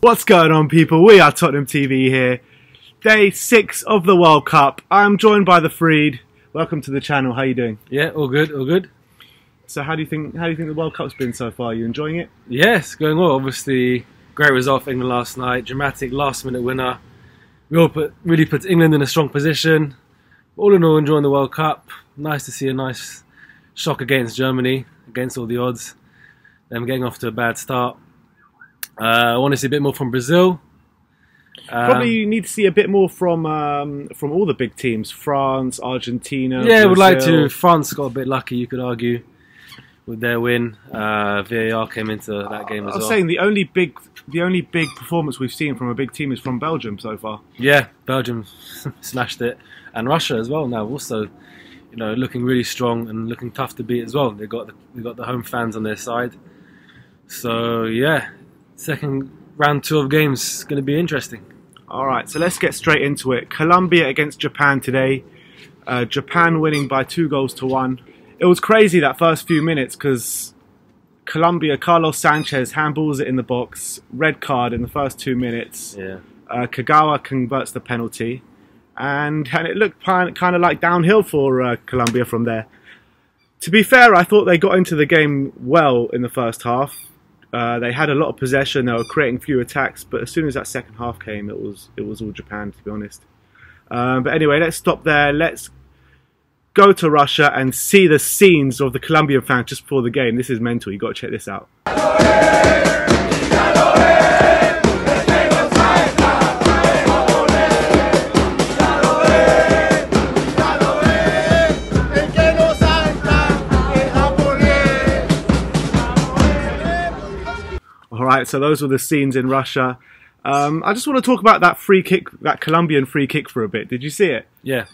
What's going on, people? We are Tottenham TV here. Day 6 of the World Cup. I'm joined by the Freed. Welcome to the channel. How are you doing? Yeah, all good, all good. So how do you think the World Cup's been so far? Are you enjoying it? Yes, going well. Obviously, great result for England last night. Dramatic last-minute winner. Really put England in a strong position. All in all, enjoying the World Cup. Nice to see a nice shock against Germany, against all the odds. Them getting off to a bad start. I want to see a bit more from Brazil. Probably you need to see a bit more from all the big teams. France, Argentina, yeah, Brazil. would like to. France got a bit lucky, you could argue, with their win. VAR came into that game as well. I was saying the only big performance we've seen from a big team is from Belgium so far. Yeah, Belgium smashed it, and Russia as well. Now also, you know, looking really strong and looking tough to beat as well. They got the home fans on their side. So yeah, second round 2 of games is going to be interesting. Alright, so let's get straight into it. Colombia against Japan today. Japan winning by 2-1. It was crazy that first few minutes because Colombia, Carlos Sanchez handballs it in the box. Red card in the first 2 minutes. Yeah. Kagawa converts the penalty. And it looked kind of like downhill for Colombia from there. To be fair, I thought they got into the game well in the first half. They had a lot of possession, they were creating few attacks, but as soon as that second half came, it was all Japan, to be honest. But anyway, let's stop there. Let's go to Russia and see the scenes of the Colombian fans just before the game. This is mental, you've got to check this out. Alright, so those were the scenes in Russia. I just want to talk about that free kick, that Colombian free kick for a bit. Did you see it? Yeah.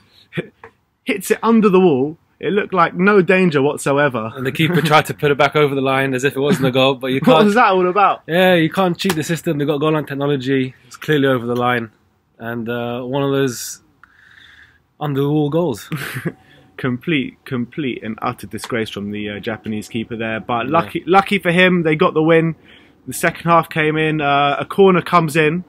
Hits it under the wall. It looked like no danger whatsoever. And the keeper tried to put it back over the line as if it wasn't a goal, but you can't. What was that all about? Yeah, you can't cheat the system. They've got goal line technology. It's clearly over the line. And one of those under-the-wall goals. Complete and utter disgrace from the Japanese keeper there. But lucky for him, they got the win. The second half came in, a corner comes in,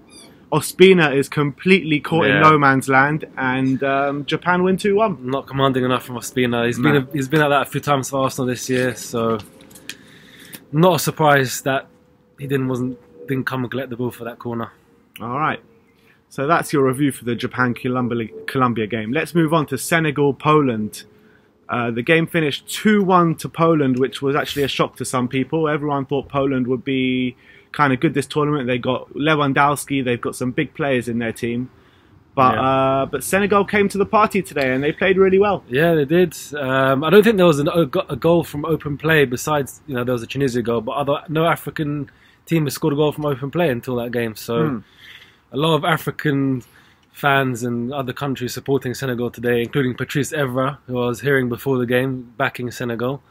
Ospina is completely caught in no man's land, and Japan win 2-1. Not commanding enough from Ospina. He's been at that a few times for Arsenal this year, so not a surprise that he didn't come and collect the ball for that corner. All right, so that's your review for the Japan-Colombia game. Let's move on to Senegal-Poland. The game finished 2-1 to Poland, which was actually a shock to some people. Everyone thought Poland would be kind of good this tournament. They got Lewandowski, they've got some big players in their team. But Senegal came to the party today and they played really well. Yeah, they did. I don't think there was a goal from open play besides, you know, there was a Tunisia goal, but no African team has scored a goal from open play until that game. So a lot of African fans and other countries supporting Senegal today, including Patrice Evra, who I was hearing before the game, backing Senegal.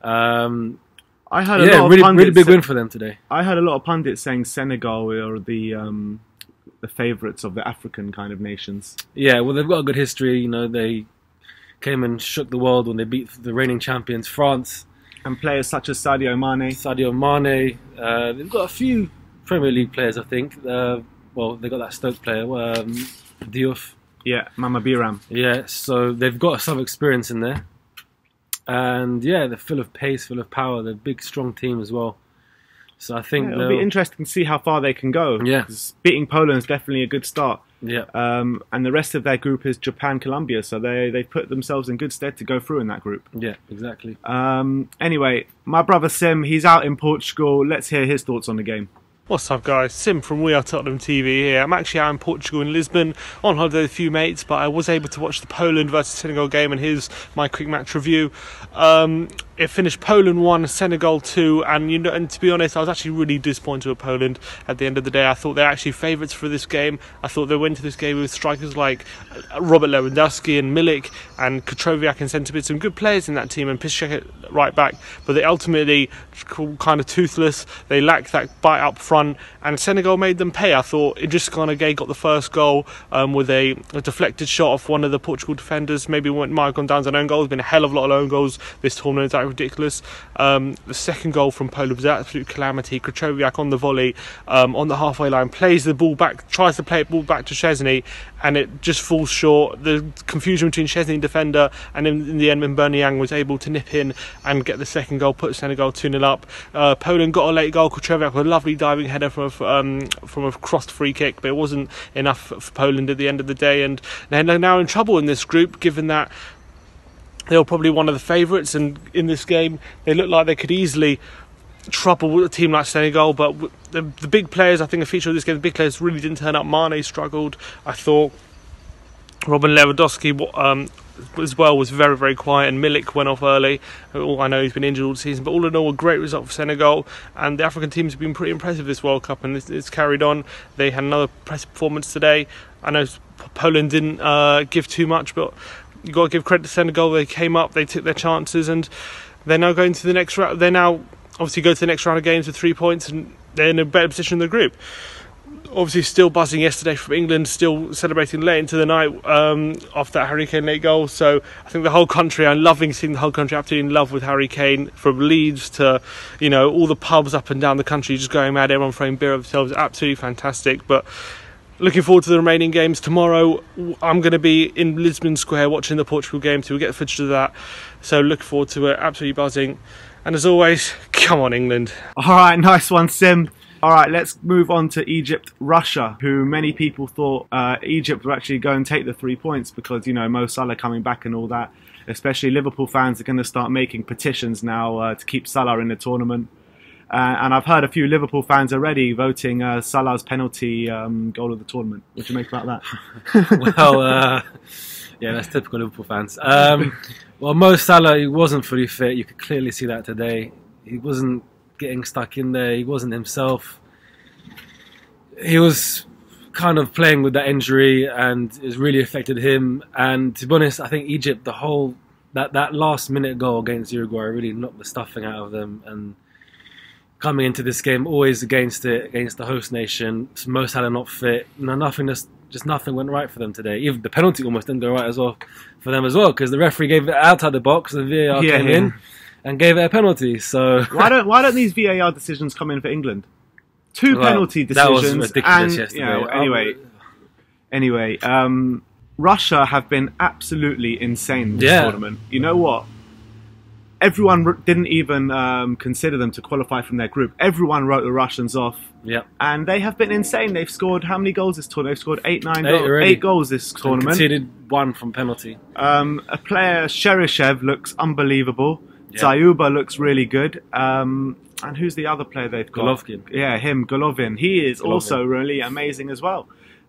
I heard a lot of pundits, really big win for them today. I heard a lot of pundits saying Senegal are the favourites of the African kind of nations. Yeah, well, they've got a good history. You know, they came and shook the world when they beat the reigning champions France. And players such as Sadio Mane. They've got a few Premier League players, I think. Well, they got that Stoke player, Diouf. Yeah, Mama Biram. Yeah, so they've got some experience in there. And yeah, they're full of pace, full of power. They're a big, strong team as well. So I think it'll be interesting to see how far they can go. Yeah. Beating Poland is definitely a good start. Yeah. And the rest of their group is Japan, Colombia. So they put themselves in good stead to go through in that group. Yeah, exactly. Anyway, my brother Sim, he's out in Portugal. Let's hear his thoughts on the game. What's up, guys? Sim from WeAreTottenhamTV here. I'm actually out in Portugal, in Lisbon, on holiday with a few mates, but I was able to watch the Poland versus Senegal game, and here's my quick match review. It finished Poland 1, Senegal 2, and to be honest, I was actually really disappointed with Poland at the end of the day. I thought they're actually favourites for this game. I thought they went to this game with strikers like Robert Lewandowski and Milik and Katroviak in centre mid, some good players in that team, and Piszczek at right back, but they ultimately kind of toothless. They lacked that bite up front, and Senegal made them pay. I thought Idris Gana Gueye got the first goal with a deflected shot off one of the Portugal defenders. Maybe might have gone down as an own goal. There's been a hell of a lot of own goals this tournament. ridiculous. The second goal from Poland was an absolute calamity. Krychowiak on the volley, on the halfway line, plays the ball back, tries to play it ball back to Szczesny, and it just falls short. The confusion between Szczesny and defender, and in the end, Mberniyang was able to nip in and get the second goal, put Senegal 2-0 up. Poland got a late goal. Krychowiak with a lovely diving header from a crossed free kick, but it wasn't enough for Poland at the end of the day, and they're now in trouble in this group, given that they were probably one of the favourites, and in this game they looked like they could easily trouble a team like Senegal. But the big players, I think a feature of this game, the big players really didn't turn up. Mane struggled, I thought. Robin Lewandowski as well was very, very quiet, and Milik went off early. I know he's been injured all season, but all in all, a great result for Senegal, and the African teams have been pretty impressive this World Cup, and it's carried on. They had another impressive performance today. I know Poland didn't give too much, but you've got to give credit to Senegal. They came up, they took their chances, and they're now going to the next round. They now obviously go to the next round of games with 3 points, and they're in a better position in the group. Obviously still buzzing yesterday from England, still celebrating late into the night after that Harry Kane late goal. So I think the whole country, I'm loving seeing the whole country absolutely in love with Harry Kane, from Leeds to, you know, all the pubs up and down the country just going mad, everyone throwing beer at themselves. Absolutely fantastic. But looking forward to the remaining games. Tomorrow I'm going to be in Lisbon Square watching the Portugal game, so we'll get the footage of that. So looking forward to it, absolutely buzzing. And as always, come on England. Alright, nice one, Sim. Alright, let's move on to Egypt-Russia, who many people thought Egypt were actually going to take the 3 points because, you know, Mo Salah coming back and all that. Especially Liverpool fans are going to start making petitions now to keep Salah in the tournament. And I've heard a few Liverpool fans already voting Salah's penalty goal of the tournament. What do you make about that? Well, yeah, that's typical Liverpool fans. Well, Mo Salah, he wasn't fully fit. You could clearly see that today. He wasn't getting stuck in there. He wasn't himself. He was kind of playing with that injury, and it's really affected him. And to be honest, I think Egypt, that last minute goal against Uruguay really knocked the stuffing out of them. And coming into this game, always against the host nation, Mo Salah not fit. Nothing went right for them today. Even the penalty almost didn't go right as well for them as well, because the referee gave it outside the box and VAR came in and gave it a penalty. So why don't these VAR decisions come in for England? Two penalty decisions. That was ridiculous yesterday. You know, anyway, Russia have been absolutely insane this tournament. You know what? Everyone didn't even consider them to qualify from their group. Everyone wrote the Russians off. Yep. And they have been insane. They've scored how many goals this tournament? They've scored 8 goals this tournament. Conceded 1 from penalty. A player, Cheryshev, looks unbelievable. Zayuba looks really good. And who's the other player they've got? Golovkin. Yeah, him, Golovin. He is also really amazing as well.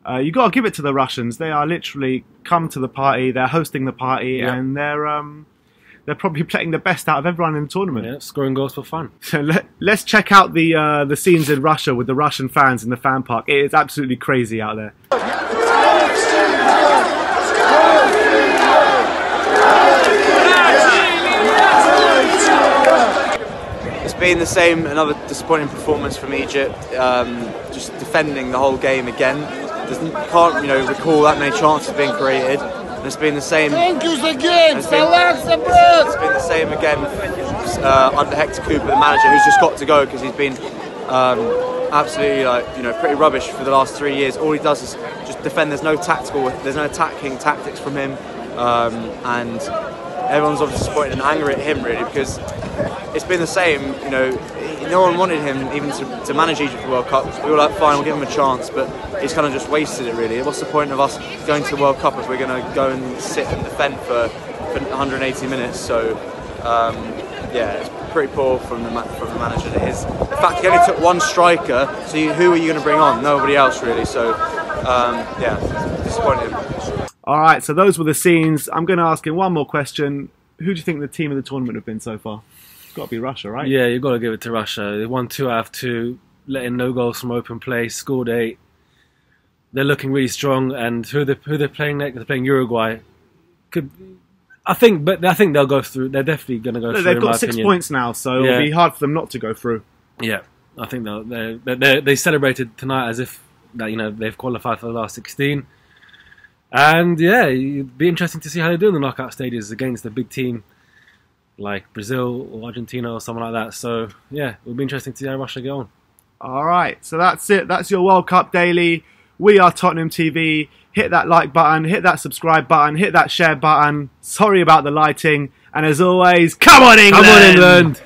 You got to give it to the Russians. They are literally come to the party. They're hosting the party, and they're probably playing the best out of everyone in the tournament. Yeah, scoring goals for fun. So let's check out the scenes in Russia with the Russian fans in the fan park. It is absolutely crazy out there. It's been the same, another disappointing performance from Egypt. Just defending the whole game again. Can't recall that many chances being created. It's been the same. Thank you again. It's been the same again under Hector Cooper, the manager, who's just got to go because he's been absolutely pretty rubbish for the last 3 years. All he does is just defend. There's no attacking tactics from him, and everyone's obviously disappointed and angry at him really because it's been the same. No one wanted him even to manage Egypt for the World Cup. We were like, fine, we'll give him a chance, but he's kind of just wasted it really. What's the point of us going to the World Cup if we're going to go and sit and defend for 180 minutes? So it's pretty poor from the manager. In fact, he only took one striker, so who are you going to bring on? Nobody else really. So disappointed. All right, so those were the scenes. I'm going to ask him one more question. Who do you think the team of the tournament have been so far? Got to be Russia, right? Yeah, you've got to give it to Russia. They won 2 out of 2, letting no goals from open play, scored 8. They're looking really strong, and who they're playing next? They're playing Uruguay. I think they'll go through. They're definitely going to go through. They've got 6 points now, so it'll be hard for them not to go through. Yeah, I think they celebrated tonight as if they've qualified for the last 16. And it'd be interesting to see how they do in the knockout stages against a big team. like Brazil or Argentina or someone like that. So yeah, it would be interesting to see how Russia go on. All right, so that's it. That's your World Cup Daily. We are Tottenham TV. Hit that like button, hit that subscribe button, hit that share button. Sorry about the lighting. And as always, come on England! Come on England!